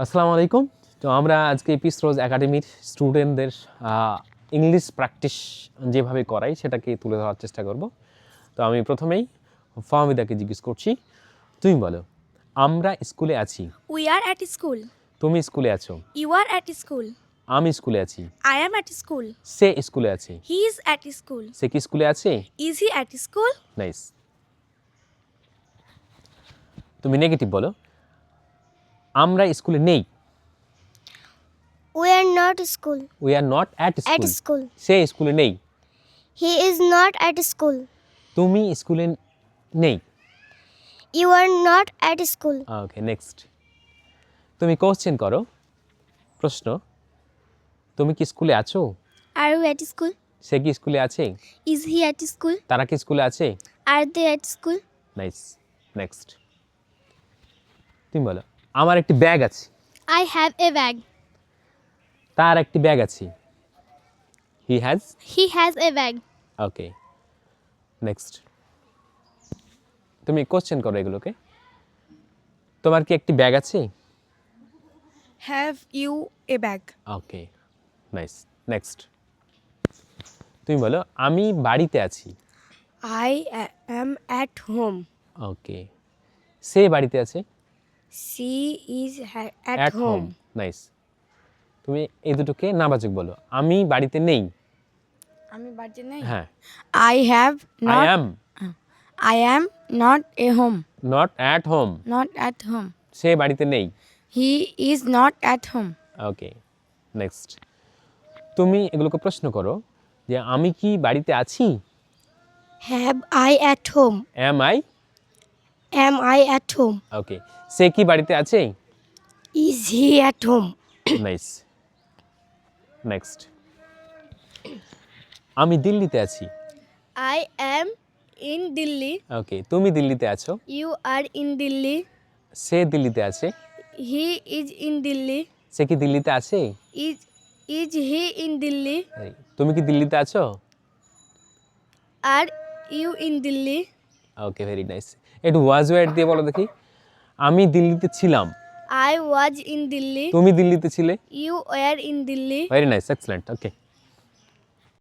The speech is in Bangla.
আসসালামু আলাইকুম। তো আমরা আজকে পিস রোজ একাডেমির স্টুডেন্টদের ইংলিশ প্র্যাকটিস যেভাবে করাই সেটাকে তুলে ধরার চেষ্টা করব। তো আমি প্রথমেই ফাহমিদাকে জিজ্ঞেস করছি, তুমি বলো, আমরা স্কুলে আছি। We are at school. তুমি স্কুলে আছো। You are at school. আমি স্কুলে আছি। I am at school. সে স্কুলে আছে। He is at school. সে কি স্কুলে আছে? Is he at school? Nice. তুমি নেগেটিভ বলো, আমরা স্কুলে নেই। We are not school. We are not at At school. school. সে স্কুলে নেই। He is not at school. তুমি স্কুলে নেই। You are not at school. Okay, next. তুমি কোশ্চেন করো, প্রশ্ন, তুমি কি স্কুলে আছো? Are you at school? সে কি স্কুলে আছে? Is he at school? তারা কি স্কুলে আছে? Are they at school? Nice. Next. তুমি বলো, আমার একটি ব্যাগ আছে। I have a bag. তার একটি ব্যাগ আছে। He has. He has a bag. Okay, next. তুমি কোশ্চেন করো এগুলোকে, তোমার কি একটি ব্যাগ আছে? Have you a bag? Okay, nice. Next. তুমি বলো, আমি বাড়িতে আছি। I am at home. ওকে, সে বাড়িতে আছে। She is at at home. home. Nice. তুমি এই দুটোকে নাবাচক বলো, আমি বাড়িতে নেই। আমি বাড়িতে নেই। হ্যাঁ, I have I not. Am I am not a home. Not at home. Not at home. সে বাড়িতে নেই। He is not at home. Okay, next. তুমি এগুলোকে প্রশ্ন করো যে আমি কি বাড়িতে আছি? Have I at home? Am I. Am I at home? ওকে, সে কি বাড়িতে আছে? Is he at home? Nice. Next. আমি দিল্লিতে আছি। I am in Delhi. ওকে, তুমি দিল্লিতে আছো। You are in Delhi. সে দিল্লিতে আছে। He is in Delhi. সে কি দিল্লিতে আছে? Is he in Delhi? এই, তুমি কি দিল্লিতে আছো? Are you in Delhi? Okay, very nice. একটু ওয়াজ ওয়ার্ড দিয়ে বলো দেখি। আমি দিল্লিতে ছিলাম। I was in Delhi. তুমি দিল্লিতে ছিলে। You were in Delhi. Very nice, excellent. Okay.